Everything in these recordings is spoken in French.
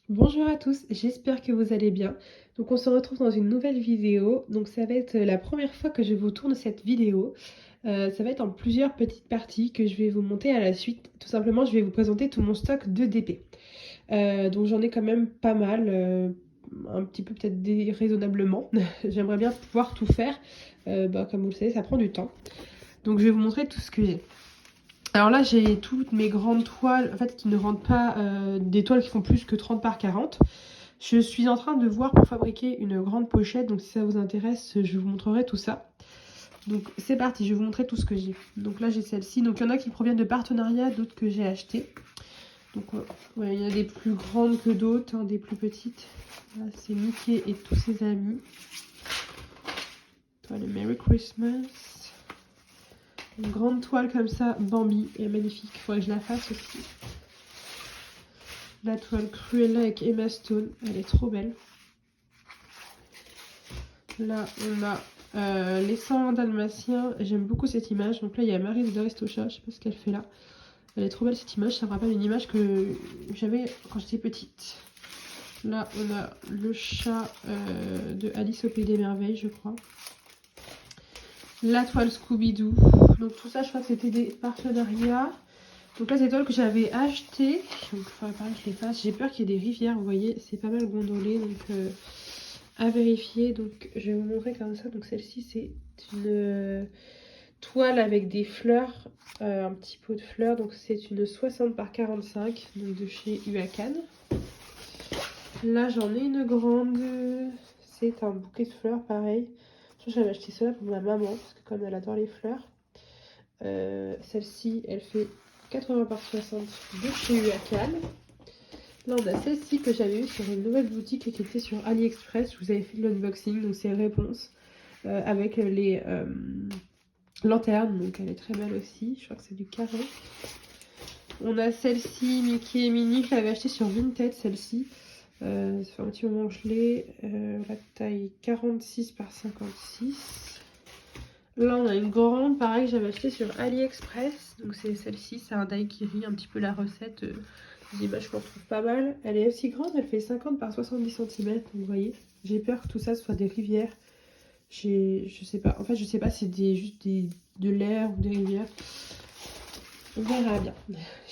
Bonjour à tous, j'espère que vous allez bien. Donc on se retrouve dans une nouvelle vidéo. Donc ça va être la première fois que je vous tourne cette vidéo. Ça va être en plusieurs petites parties que je vais vous monter à la suite. Tout simplement, je vais vous présenter tout mon stock de DP. Donc j'en ai quand même pas mal, un petit peu peut-être déraisonnablement. J'aimerais bien pouvoir tout faire. Comme vous le savez, ça prend du temps. Donc je vais vous montrer tout ce que j'ai. Alors là, j'ai toutes mes grandes toiles, en fait, qui ne rentrent pas, des toiles qui font plus que 30 par 40. Je suis en train de voir pour fabriquer une grande pochette, donc si ça vous intéresse, je vous montrerai tout ça. Donc c'est parti, je vais vous montrer tout ce que j'ai. Donc là j'ai celle-ci, donc il y en a qui proviennent de partenariats, d'autres que j'ai acheté. Donc ouais, il y en a des plus grandes que d'autres, hein, des plus petites. Là c'est Mickey et tous ses amis. Toile Merry Christmas. Une grande toile comme ça, Bambi, est magnifique, il faudrait que je la fasse aussi. La toile Cruella avec Emma Stone, elle est trop belle. Là, on a les 101 dalmatiens. J'aime beaucoup cette image. Donc là, il y a Marie de Aristocha. Je sais pas ce qu'elle fait là. Elle est trop belle cette image. Ça me rappelle une image que j'avais quand j'étais petite. Là, on a le chat de Alice au Pays des Merveilles, je crois. La toile Scooby-Doo. Donc tout ça, je crois que c'était des partenariats. Donc là, c'est toiles que j'avais achetées. Donc il faudrait pas que je les fasse. J'ai peur qu'il y ait des rivières. Vous voyez, c'est pas mal gondolé. Donc à vérifier. Donc je vais vous montrer comme ça. Donc celle-ci, c'est une toile avec des fleurs. Un petit pot de fleurs. Donc c'est une 60 par 45. Donc de chez Huacan. Là, j'en ai une grande. C'est un bouquet de fleurs, pareil. Je crois que j'avais acheté cela pour ma maman. Parce que comme elle adore les fleurs. Celle-ci, elle fait 80 par 60 de chez Huacan. Là, on a celle-ci que j'avais eue sur une nouvelle boutique qui était sur AliExpress. Je vous avais fait de l'unboxing, donc c'est réponse avec les lanternes. Donc elle est très belle aussi. Je crois que c'est du carré. On a celle-ci, Mickey et Minnie. Je l'avais achetée sur Vinted, celle-ci. Ça fait un petit moment que je l'ai. La taille 46 par 56. Là, on a une grande, pareil, que j'avais acheté sur AliExpress. Donc, c'est celle-ci, c'est un daiquiri, un petit peu la recette. Les images qu'on retrouve pas mal. Elle est aussi grande, elle fait 50 par 70 cm. Vous voyez, j'ai peur que tout ça soit des rivières. Je sais pas, en fait, je sais pas si c'est juste de l'air ou des rivières. On verra bien.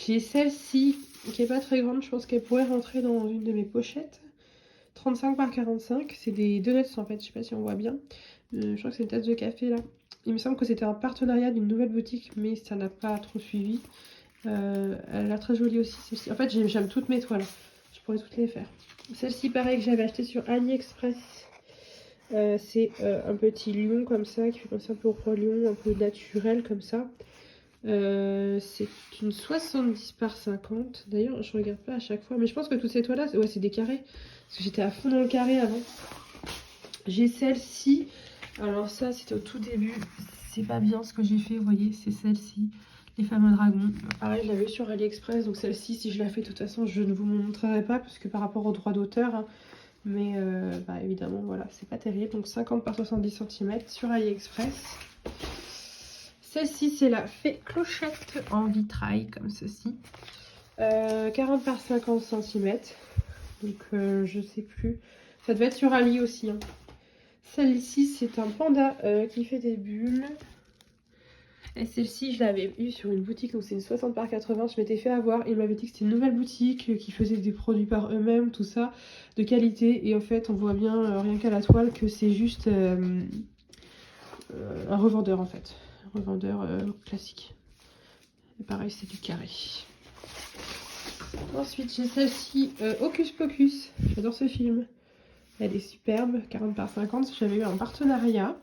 J'ai celle-ci qui est pas très grande, je pense qu'elle pourrait rentrer dans une de mes pochettes. 35 par 45, c'est des donuts en fait, je sais pas si on voit bien. Je crois que c'est une tasse de café là. Il me semble que c'était un partenariat d'une nouvelle boutique, mais ça n'a pas trop suivi. Elle a l'air très jolie aussi celle-ci. En fait, j'aime toutes mes toiles. Je pourrais toutes les faire. Celle-ci, pareil, que j'avais acheté sur AliExpress. C'est un petit lion comme ça, qui fait penser un peu au roi lion, un peu naturel comme ça. C'est une 70 par 50. D'ailleurs, je regarde pas à chaque fois, mais je pense que toutes ces toiles-là, ouais, c'est des carrés. Parce que j'étais à fond dans le carré avant. J'ai celle-ci. Alors ça, c'était au tout début. C'est pas bien ce que j'ai fait, vous voyez, c'est celle-ci. Les fameux dragons. Pareil, je l'avais sur AliExpress. Donc celle-ci, si je la fais, de toute façon, je ne vous montrerai pas. Parce que par rapport aux droits d'auteur, hein, mais évidemment, voilà, c'est pas terrible. Donc 50 par 70 cm sur AliExpress. Celle-ci, c'est la fée clochette en vitrail, comme ceci. 40 par 50 cm. Donc, je sais plus. Ça devait être sur Ali aussi. Hein. Celle-ci, c'est un panda qui fait des bulles. Et celle-ci, je l'avais eue sur une boutique, donc c'est une 60 par 80. Je m'étais fait avoir. Il m'avait dit que c'était une nouvelle boutique qui faisait des produits par eux-mêmes, tout ça, de qualité. Et en fait, on voit bien, rien qu'à la toile, que c'est juste un revendeur en fait. Un revendeur classique. Et pareil, c'est du carré. Ensuite, j'ai celle-ci, Hocus Pocus. J'adore ce film. Elle est superbe, 40 par 50. J'avais eu un partenariat.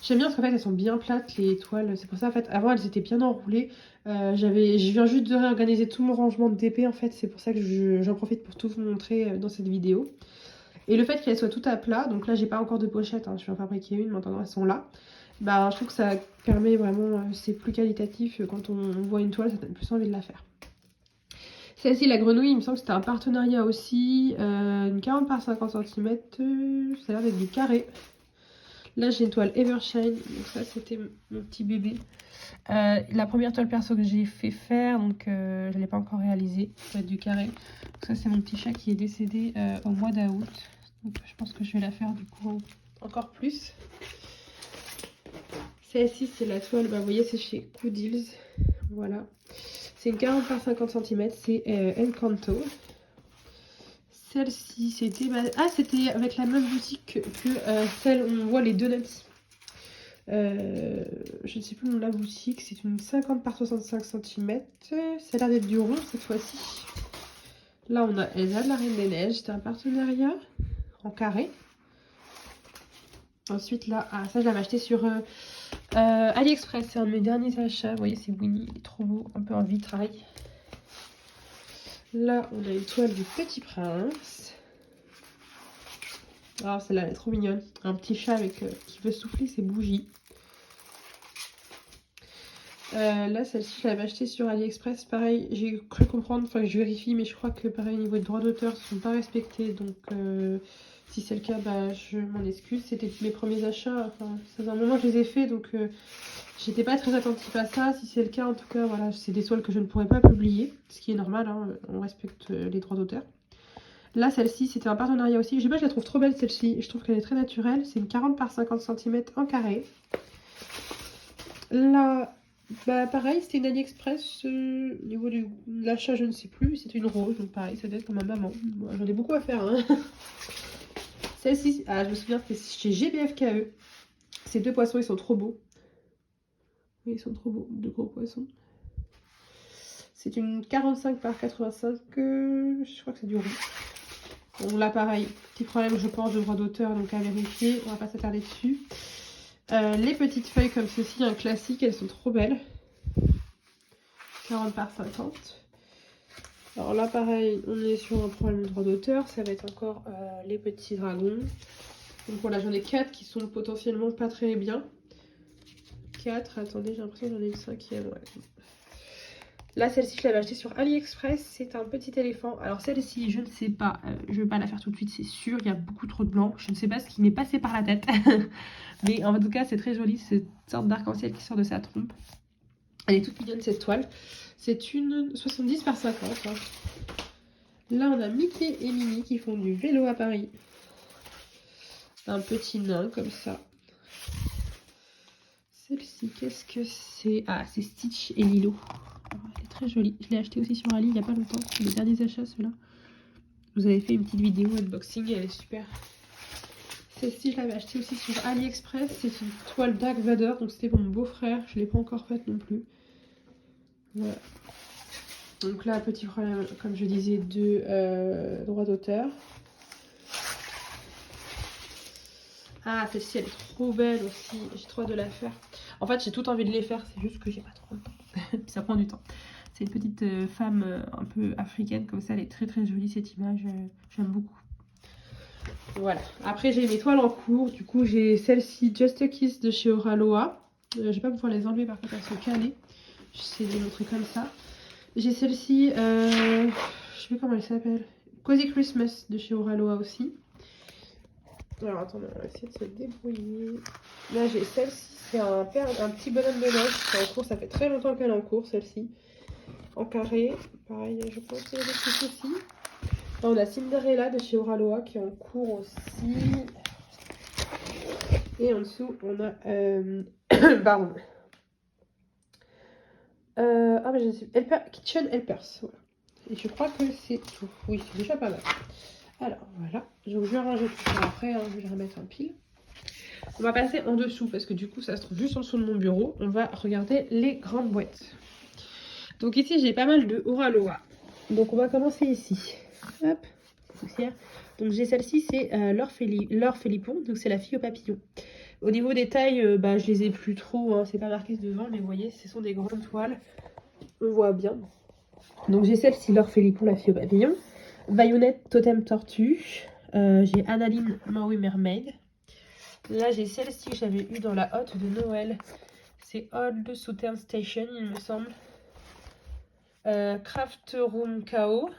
J'aime bien parce qu'en fait, elles sont bien plates, les toiles. C'est pour ça, en fait, avant, elles étaient bien enroulées. Je viens juste de réorganiser tout mon rangement de DP, en fait. C'est pour ça que j'en profite pour tout vous montrer dans cette vidéo. Et le fait qu'elles soient toutes à plat, donc là, j'ai pas encore de pochette. Hein, je vais en fabriquer une, maintenant, elles sont là. Bah, je trouve que ça permet vraiment, c'est plus qualitatif. Quand on voit une toile, ça donne plus envie de la faire. Celle-ci, la grenouille, il me semble que c'était un partenariat aussi. Une 40 par 50 cm. Ça a l'air d'être du carré. Là, j'ai une toile Evershine. Donc ça, c'était mon petit bébé. La première toile perso que j'ai fait faire, donc je ne l'ai pas encore réalisée. Ça va être du carré. Donc ça, c'est mon petit chat qui est décédé au mois d'août. Donc je pense que je vais la faire du coup encore plus. Celle-ci, c'est la toile, bah, vous voyez, c'est chez Coodills. Voilà. C'est une 40 par 50 cm, c'est Encanto. Celle-ci, c'était c'était avec la même boutique que celle où on voit les donuts. Je ne sais plus le nom de la boutique, c'est une 50 par 65 cm. Ça a l'air d'être du rond cette fois-ci. Là, on a Elsa de la Reine des Neiges, c'était un partenariat en carré. Ensuite, là, ça, je l'avais acheté sur AliExpress, c'est un de mes derniers achats. Vous voyez, c'est Winnie, il est trop beau, un peu en vitrail. Là, on a une toile du Petit Prince. Ah, celle-là, elle est trop mignonne. Un petit chat avec qui veut souffler ses bougies. Là, celle-ci, je l'avais achetée sur AliExpress. Pareil, j'ai cru comprendre, enfin, je vérifie, mais je crois que, pareil, au niveau des droits d'auteur, ne sont pas respectés. Donc, si c'est le cas, bah, je m'en excuse. C'était mes premiers achats. Enfin, ça fait un moment que je les ai faits, donc j'étais pas très attentive à ça. Si c'est le cas, en tout cas, voilà, c'est des toiles que je ne pourrais pas publier. Ce qui est normal, hein, on respecte les droits d'auteur. Là, celle-ci, c'était un partenariat aussi. Je sais pas, je la trouve trop belle, celle-ci. Je trouve qu'elle est très naturelle. C'est une 40 par 50 cm en carré. Là... Bah pareil, c'était une AliExpress, au niveau de l'achat je ne sais plus, c'était une rose, donc pareil, ça doit être comme ma maman. Bon, j'en ai beaucoup à faire. Hein. Celle-ci, je me souviens que c'est chez GBFKE. Ces deux poissons, ils sont trop beaux. Oui, ils sont trop beaux, deux gros poissons. C'est une 45 par 85, je crois que c'est du rond. Bon là pareil, petit problème je pense de droit d'auteur, donc à vérifier, on va pas s'attarder dessus. Les petites feuilles comme ceci, un classique, elles sont trop belles. 40 par 50. Alors là pareil, on est sur un problème de droit d'auteur, ça va être encore les petits dragons. Donc voilà, j'en ai 4 qui sont potentiellement pas très bien. 4, attendez, j'ai l'impression que j'en ai une 5e, ouais. Là, celle-ci, je l'avais achetée sur AliExpress, c'est un petit éléphant. Alors celle-ci, je ne sais pas, je ne vais pas la faire tout de suite, c'est sûr, il y a beaucoup trop de blanc. Je ne sais pas ce qui m'est passé par la tête. Mais en tout cas, c'est très joli, c'est une sorte d'arc-en-ciel qui sort de sa trompe. Elle est toute mignonne cette toile. C'est une 70 par 50. Hein. Là, on a Mickey et Minnie qui font du vélo à Paris. Un petit nain comme ça. Celle-ci, qu'est-ce que c'est? Ah, c'est Stitch et Lilo. Elle est très jolie. Je l'ai acheté aussi sur Ali il n'y a pas longtemps. C'est mes derniers achats, ceux-là. Vous avez fait une petite vidéo unboxing, elle est super. Celle-ci, je l'avais achetée aussi sur AliExpress. C'est une toile Dark Vader, donc c'était pour mon beau-frère. Je ne l'ai pas encore faite non plus. Voilà. Donc là, petit problème, comme je disais, de droit d'auteur. Ah, celle-ci, elle est trop belle aussi. J'ai trop hâte de la faire. En fait, j'ai tout envie de les faire, c'est juste que j'ai pas trop le temps. Ça prend du temps. C'est une petite femme un peu africaine, comme ça, elle est très très jolie cette image. J'aime beaucoup. Voilà. Après, j'ai mes toiles en cours. Du coup, j'ai celle-ci, Just a Kiss de chez Oraloa. Je vais pas pouvoir les enlever, par contre, elles sont calées. J'essaie de les montrer comme ça. J'ai celle-ci, je sais plus comment elle s'appelle. Cozy Christmas de chez Oraloa aussi. Alors attendez, on va essayer de se débrouiller. Là j'ai celle-ci, c'est un petit bonhomme de neige qui est en cours, ça fait très longtemps qu'elle est en cours celle-ci. En carré, pareil je pense qu'il y a des trucs aussi. Là on a Cinderella de chez Oraloa qui est en cours aussi. Et en dessous on a... pardon. Mais je sais, Kitchen Helpers, voilà. Et je crois que c'est tout. Oui, c'est déjà pas mal. Alors voilà, donc je vais ranger tout ça après, hein, je vais les remettre en pile. On va passer en dessous parce que du coup ça se trouve juste en dessous de mon bureau. On va regarder les grandes boîtes. Donc ici j'ai pas mal de Oraloa. Donc on va commencer ici. Hop, poussière. Donc j'ai celle-ci, c'est Laure Philippon, donc c'est la fille au papillon. Au niveau des tailles, je les ai plus trop, hein, c'est pas marqué devant, mais vous voyez, ce sont des grandes toiles. On voit bien. Donc j'ai celle-ci, Laure Philippon, la fille au papillon. Bayonnette Totem Tortue. J'ai Analine Maui Mermaid. Là j'ai celle-ci que j'avais eu dans la hotte de Noël. C'est Old Southern Station il me semble. Craft Room KO.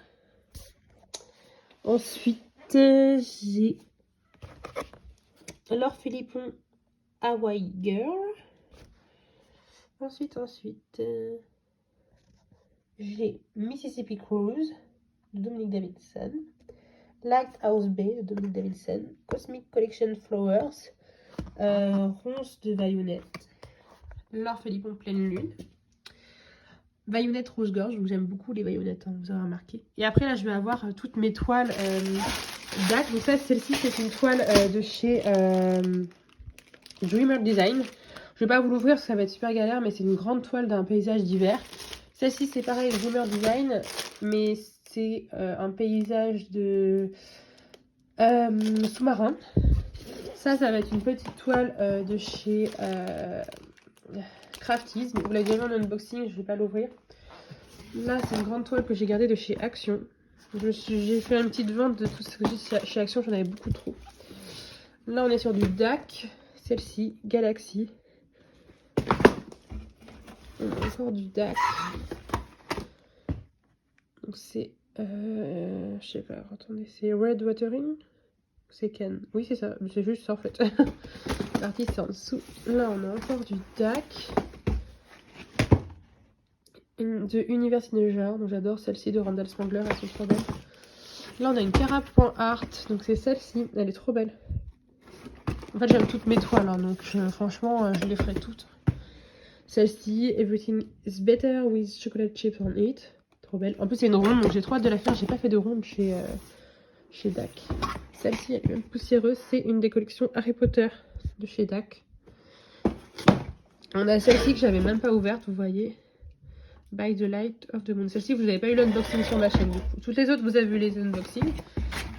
Ensuite j'ai Laure Philippon Hawaii Girl. Ensuite, j'ai Mississippi Cruise de Dominique Davidson. Lighthouse Bay de Dominique Davidson. Cosmic Collection Flowers. Ronce de Vayonnette. L'Orphelie en pleine lune. Vayonnette rose-gorge, donc j'aime beaucoup les Vayonnettes, hein, vous avez remarqué. Et après là je vais avoir toutes mes toiles DAC. Donc ça, celle-ci c'est une toile de chez Dreamer Design. Je vais pas vous l'ouvrir parce que ça va être super galère, mais c'est une grande toile d'un paysage d'hiver. Celle-ci c'est pareil, Dreamer Design, mais c'est un paysage de sous-marin. Ça va être une petite toile de chez Crafties. Vous l'avez déjà vu en unboxing, je vais pas l'ouvrir. Là c'est une grande toile que j'ai gardée de chez Action. J'ai fait une petite vente de tout ce que j'ai chez Action, j'en avais beaucoup trop. Là on est sur du DAC, celle-ci, Galaxy. On a encore du DAC. Donc c'est, je sais pas, attendez, c'est Red Watering. C'est Ken, oui c'est ça, c'est juste ça en fait. L'artiste c'est en dessous. Là on a encore du DAC. De Univers donc j'adore celle-ci de Randall Spangler, elles sont trop belles. Là on a une Cara.art, donc c'est celle-ci, elle est trop belle. En fait j'aime toutes mes toiles, hein, donc franchement je les ferai toutes. Celle-ci, Everything is Better with Chocolate Chips on It, trop belle. En plus c'est une ronde, donc j'ai trop hâte de la faire, j'ai pas fait de ronde chez DAC. Celle-ci elle est même poussiéreuse, c'est une des collections Harry Potter de chez DAC. On a celle-ci que j'avais même pas ouverte, vous voyez. By the Light of the Moon. Celle-ci, vous n'avez pas eu l'unboxing sur ma chaîne. Du coup. Toutes les autres, vous avez vu les unboxings.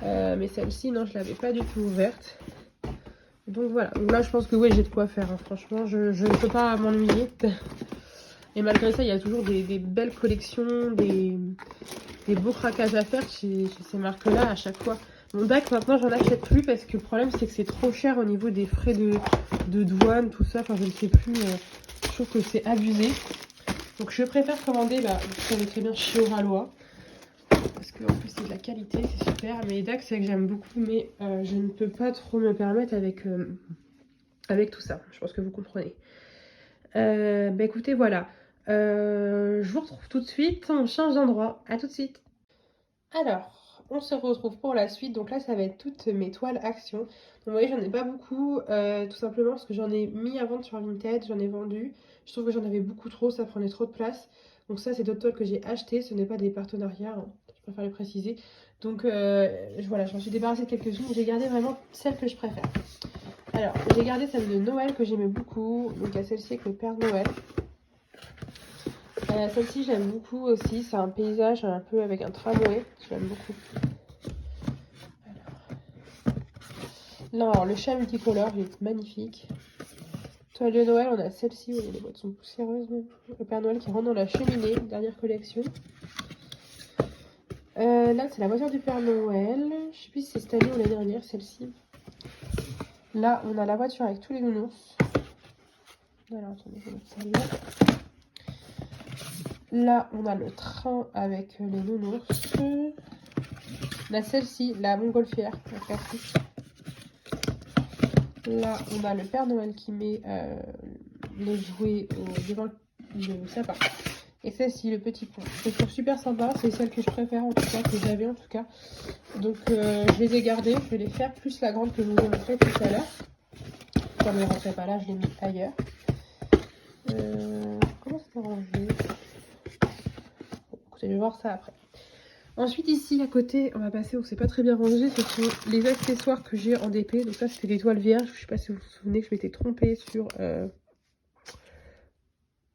Mais celle-ci, non, je ne l'avais pas du tout ouverte. Donc voilà. Donc là, je pense que oui, j'ai de quoi faire. Hein. Franchement, je ne peux pas m'ennuyer. Et malgré ça, il y a toujours des belles collections, des beaux craquages à faire chez ces marques-là à chaque fois. Mon DAC, maintenant, j'en achète plus parce que le problème, c'est que c'est trop cher au niveau des frais de douane, tout ça. Enfin, je ne sais plus. Je trouve que c'est abusé. Donc je préfère commander, vous savez très bien, chez Oralois. Parce qu'en plus c'est de la qualité, c'est super. Mais DAC c'est que j'aime beaucoup, mais je ne peux pas trop me permettre avec tout ça. Je pense que vous comprenez. Écoutez, voilà. Je vous retrouve tout de suite. On change d'endroit. À tout de suite. Alors, on se retrouve pour la suite. Donc là, ça va être toutes mes toiles Action. Donc vous voyez, j'en ai pas beaucoup. Tout simplement parce que j'en ai mis à vendre sur Vinted. J'en ai vendu. Je trouve que j'en avais beaucoup trop. Ça prenait trop de place. Donc ça, c'est d'autres toiles que j'ai achetées. Ce n'est pas des partenariats. Hein. Je préfère le préciser. Donc voilà, j'en suis débarrassée de quelques-unes. J'ai gardé vraiment celles que je préfère. Alors, j'ai gardé celle de Noël que j'aimais beaucoup. Donc il y a celle-ci avec le Père Noël. Celle-ci j'aime beaucoup aussi, c'est un paysage un peu avec un tramway, j'aime beaucoup. Alors le chat multicolore, il est magnifique. Toile de Noël, on a celle-ci, vous voyez, les boîtes sont poussiéreuses. Le Père Noël qui rentre dans la cheminée, dernière collection. Là c'est la voiture du Père Noël, je sais plus si c'est cette année ou l'année dernière, celle-ci. Là on a la voiture avec tous les nounours. Alors attendez, je vais mettre celle-là. Là, on a le train avec les nounours. On a celle-ci, la montgolfière, la classique. Là, on a le Père Noël qui met les jouets devant le sapin. Et celle-ci, le petit pont. Je trouve super sympa. C'est celle que je préfère, en tout cas, que j'avais en tout cas. Donc, je les ai gardées. Je vais les faire plus la grande que je vous ai montrée tout à l'heure. Comme elle ne rentrait pas là, je l'ai mis ailleurs. Comment c'est rangé ? Écoutez, je vais voir ça après. Ensuite ici à côté, on va passer où c'est pas très bien rangé, ce sont les accessoires que j'ai en DP. Donc ça c'était des toiles vierges, je sais pas si vous vous souvenez que je m'étais trompée sur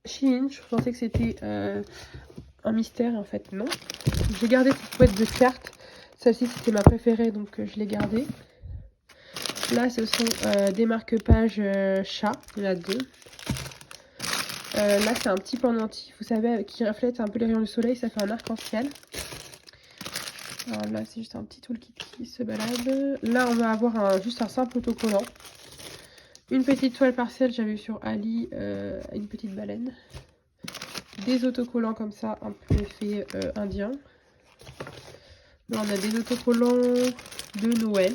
Shein. Je pensais que c'était un mystère, en fait non. J'ai gardé cette boîte de cartes, celle-ci c'était ma préférée donc je l'ai gardée. Là ce sont des marque-pages chat, il y en a deux. Là c'est un petit pendentif, vous savez, qui reflète un peu les rayons du soleil, ça fait un arc-en-ciel. Alors là c'est juste un petit toolkit qui se balade. Là on va avoir juste un simple autocollant. Une petite toile partielle, j'avais vu sur Ali, une petite baleine. Des autocollants comme ça, un peu effet indien. Là on a des autocollants de Noël.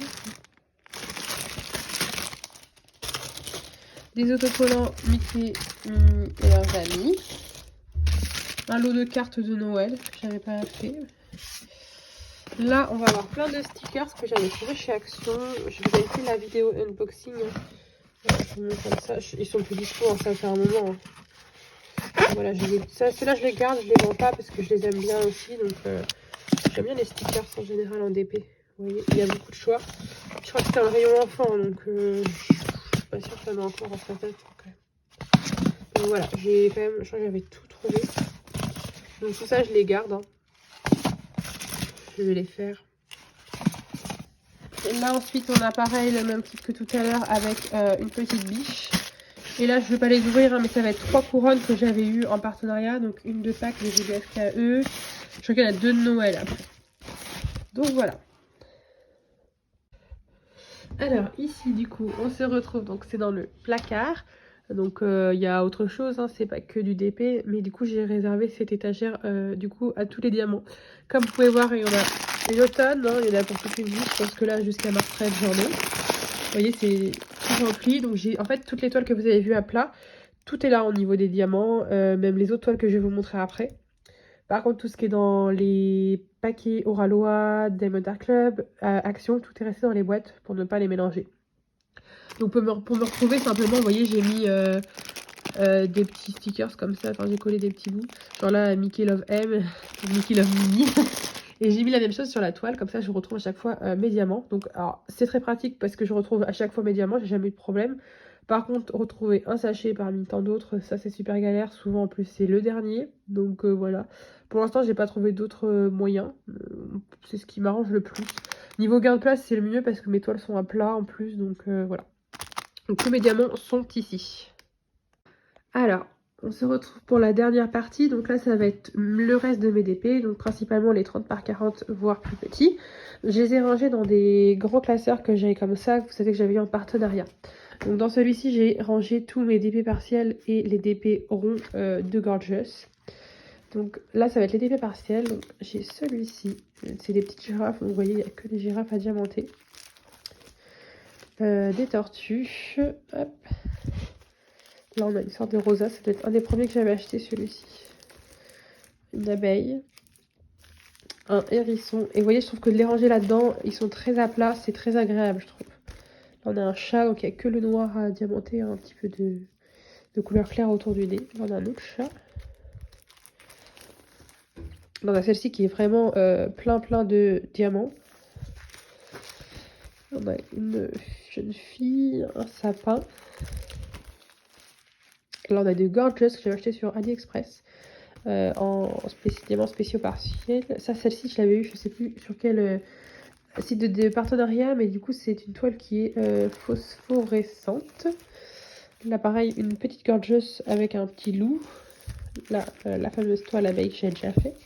des autocollants Mickey, Minnie et leurs amis. Un lot de cartes de Noël que j'avais pas fait. Là, on va avoir plein de stickers que j'avais trouvé chez Action. Je vous avais fait la vidéo unboxing. Comme ça. Ils sont plus dispo, hein, ça fait un moment. Hein. Voilà, ceux-là je les garde, je les vends pas parce que je les aime bien aussi. Donc j'aime bien les stickers en général en DP. Vous voyez, il y a beaucoup de choix. Je crois que c'était un rayon enfant, donc je suis pas sûre qu'il y en a encore en certaines. Donc voilà, j'ai quand même, je crois que j'avais tout trouvé. Donc tout ça je les garde. Hein. Je vais les faire. Et là ensuite on a pareil le même type que tout à l'heure avec une petite biche. Et là je ne vais pas les ouvrir hein, mais ça va être 3 couronnes que j'avais eu en partenariat. Donc une de Pâques des GBFKE. Je crois qu'il y en a 2 de Noël après. Donc voilà. Alors ici du coup on se retrouve, donc c'est dans le placard. Donc il y a autre chose, hein, c'est pas que du DP. Mais du coup j'ai réservé cette étagère du coup à tous les diamants. Comme vous pouvez voir il y en a une automne, hein, il y en a pour toute une vie. Je pense que là jusqu'à mars 13 j'en ai. Vous voyez c'est tout rempli. Donc j'ai en fait toutes les toiles que vous avez vues à plat. Tout est là au niveau des diamants, même les autres toiles que je vais vous montrer après. Par contre, tout ce qui est dans les paquets Oralois, Diamond Art Club, Action, tout est resté dans les boîtes pour ne pas les mélanger. Donc pour me retrouver simplement, vous voyez, j'ai mis des petits stickers comme ça, enfin j'ai collé des petits bouts. Genre là, Mickey Love M, Mickey Love Minnie. Et j'ai mis la même chose sur la toile, comme ça je retrouve à chaque fois mes diamants. Donc alors c'est très pratique parce que je retrouve à chaque fois mes diamants, j'ai jamais eu de problème. Par contre, retrouver un sachet parmi tant d'autres, ça c'est super galère. Souvent en plus c'est le dernier. Donc voilà. Pour l'instant j'ai pas trouvé d'autres moyens. C'est ce qui m'arrange le plus. Niveau gain de place c'est le mieux parce que mes toiles sont à plat en plus. Donc voilà. Donc tous mes diamants sont ici. Alors, on se retrouve pour la dernière partie. Donc là, ça va être le reste de mes DP. Donc principalement les 30 par 40, voire plus petits. Je les ai rangés dans des gros classeurs que j'avais comme ça. Vous savez que j'avais eu en partenariat. Donc dans celui-ci, j'ai rangé tous mes DP partiels et les DP ronds de Gorgeous. Donc là, ça va être les DP partiels. Donc j'ai celui-ci. C'est des petites girafes. Donc, vous voyez, il n'y a que des girafes à diamanter. Des tortues. Hop. Là, on a une sorte de rosa. Ça doit être un des premiers que j'avais acheté, celui-ci. Une abeille. Un hérisson. Et vous voyez, je trouve que de les ranger là-dedans, ils sont très à plat. C'est très agréable, je trouve. Là, on a un chat, donc il n'y a que le noir à diamanter. Un petit peu de couleur claire autour du nez. Là, on a un autre chat. Là, on a celle-ci qui est vraiment plein de diamants. On a une jeune fille, un sapin. Là, on a des Gorgeous que j'ai acheté sur AliExpress en diamants spéciaux partiels. Ça, celle-ci, je l'avais eu, je sais plus sur quel site de partenariat, mais du coup, c'est une toile qui est phosphorescente. Là, pareil, une petite Gorgeous avec un petit loup. Là, la fameuse toile abeille que j'ai déjà faite.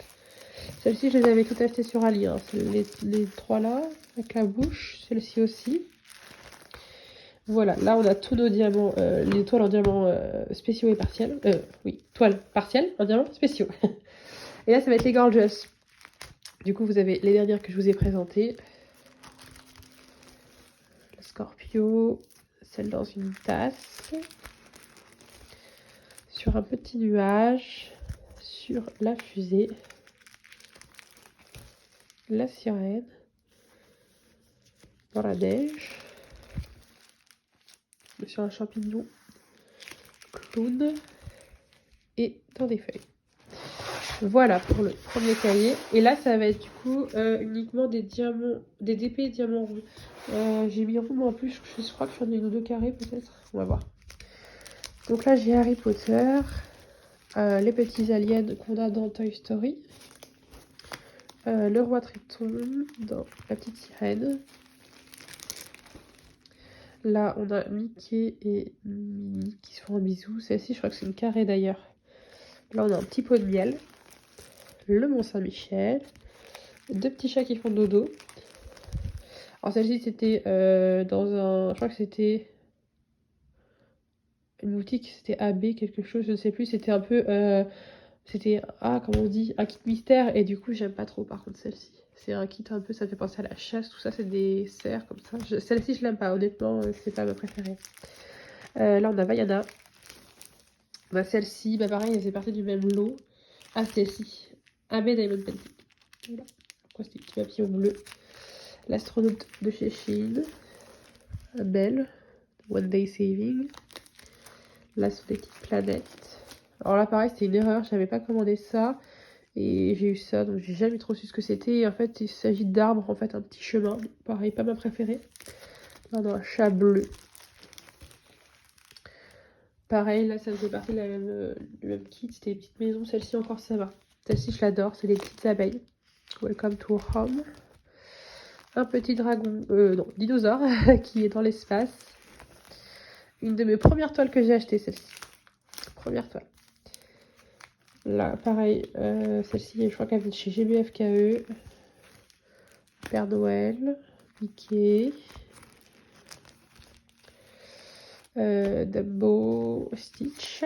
Celle-ci, je les avais toutes achetées sur Ali. Hein. Les trois là, avec la bouche. Celle-ci aussi. Voilà, là on a tous nos diamants, les toiles en diamants spéciaux et partiels. Oui, toiles partielles en diamants spéciaux. Et là ça va être les Gorgeous. Du coup vous avez les dernières que je vous ai présentées. Le Scorpio, celle dans une tasse. Sur un petit nuage. Sur la fusée. La sirène. Dans la neige. Sur un champignon, clown et dans des feuilles. Voilà pour le premier cahier. Et là, ça va être du coup uniquement des diamants, des DP diamants ronds. J'ai mis rond en plus, je crois que j'en ai une ou deux carrés peut-être. On va voir. Donc là, j'ai Harry Potter, les petits aliens qu'on a dans Toy Story, le roi Triton dans la petite sirène. Là, on a Mickey et Minnie qui se font un bisou. Celle-ci, je crois que c'est une carrée d'ailleurs. Là, on a un petit pot de miel. Le Mont-Saint-Michel. Deux petits chats qui font dodo. Alors, celle-ci, c'était dans un... Je crois que c'était une boutique, c'était AB quelque chose, je ne sais plus. C'était un peu... c'était, comment on dit, un kit mystère. Et du coup, j'aime pas trop, par contre, celle-ci. C'est un kit un peu, ça fait penser à la chasse, tout ça, c'est des cerfs comme ça. Celle-ci, je l'aime pas, honnêtement, c'est pas ma préférée. Là, on a Vaiana. Bah, celle-ci, bah pareil, elle fait partie du même lot. Ah, celle-ci. AB Diamond Painting. Voilà. Pourquoi c'est des petits papillons bleus. L'astronaute de chez Shein. Belle. One Day Saving. Là, sur des petites planètes. Alors là, pareil, c'était une erreur. Je n'avais pas commandé ça. Et j'ai eu ça, donc j'ai jamais trop su ce que c'était. Et en fait, il s'agit d'arbres, en fait, un petit chemin. Pareil, pas ma préférée. Là, on a un chat bleu. Pareil, là, ça faisait partie de du même kit. C'était une petite maison. Celle-ci, encore, ça va. Celle-ci, je l'adore. C'est des petites abeilles. Welcome to home. Un petit dragon, non, dinosaure, qui est dans l'espace. Une de mes premières toiles que j'ai achetées, celle-ci. Première toile. Là, pareil, celle-ci, je crois qu'elle vient de chez GBFKE. Père Noël, Mickey. Dumbo, Stitch.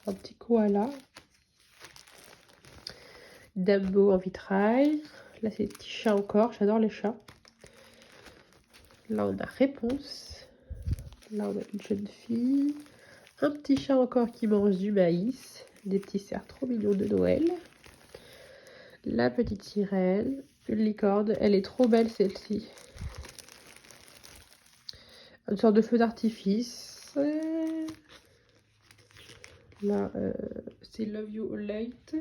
Un petit koala. Dumbo en vitrail. Là, c'est des petits chats encore. J'adore les chats. Là, on a Réponse. Là, on a une jeune fille. Un petit chat encore qui mange du maïs. Des petits cerfs trop mignons de Noël. La petite sirène. Une licorne. Elle est trop belle, celle-ci. Une sorte de feu d'artifice. Là, c'est Love You Late.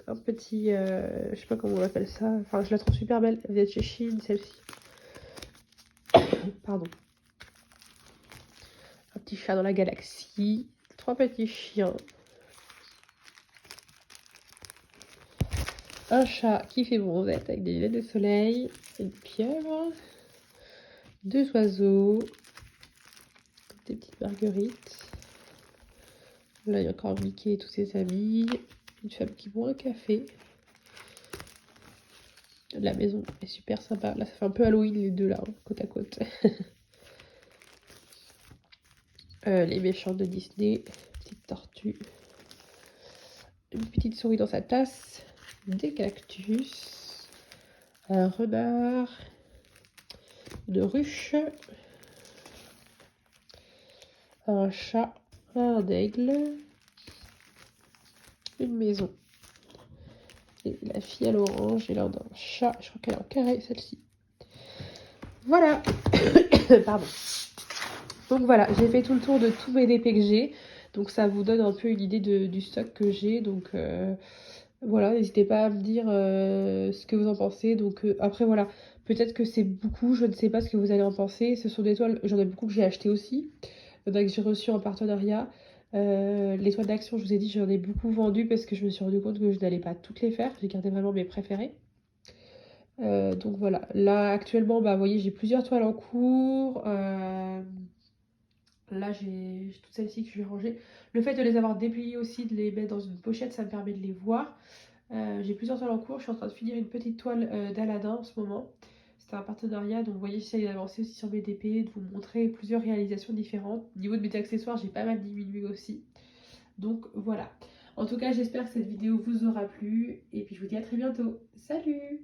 Un petit, je sais pas comment on appelle ça. Enfin, je la trouve super belle. Elle vient de chez Shein, celle-ci. Pardon. Un petit chat dans la galaxie. 3 petits chiens. Un chat qui fait bronzette avec des lunettes de soleil. Une pieuvre. 2 oiseaux. Des petites marguerites. Là, il y a encore Mickey et tous ses amis. Une femme qui boit un café. La maison est super sympa. Là, ça fait un peu Halloween les deux là, hein, côte à côte. Les méchants de Disney. Petite tortue. Une petite souris dans sa tasse. Des cactus. Un renard. Une ruche. Un chat. Un aigle. Une maison. Et la fille à l'orange. Et là, on a un chat. Je crois qu'elle est en carré, celle-ci. Voilà. Pardon. Donc voilà, j'ai fait tout le tour de tous mes DP que j'ai. Donc ça vous donne un peu une idée du stock que j'ai. Donc voilà, n'hésitez pas à me dire ce que vous en pensez. Donc après voilà, peut-être que c'est beaucoup, je ne sais pas ce que vous allez en penser. Ce sont des toiles, j'en ai beaucoup que j'ai acheté aussi. Donc que j'ai reçu en partenariat. Les toiles d'action, je vous ai dit, j'en ai beaucoup vendu parce que je me suis rendu compte que je n'allais pas toutes les faire. J'ai gardé vraiment mes préférées. Donc voilà, là actuellement, bah vous voyez, j'ai plusieurs toiles en cours. Là, j'ai toutes celles-ci que je vais ranger. Le fait de les avoir dépliées aussi, de les mettre dans une pochette, ça me permet de les voir. J'ai plusieurs toiles en cours. Je suis en train de finir une petite toile d'Aladin en ce moment. C'était un partenariat, donc vous voyez, j'essaie d'avancer aussi sur mes DP, de vous montrer plusieurs réalisations différentes. Au niveau de mes accessoires, j'ai pas mal diminué aussi. Donc voilà. En tout cas, j'espère que cette vidéo vous aura plu. Et puis je vous dis à très bientôt. Salut!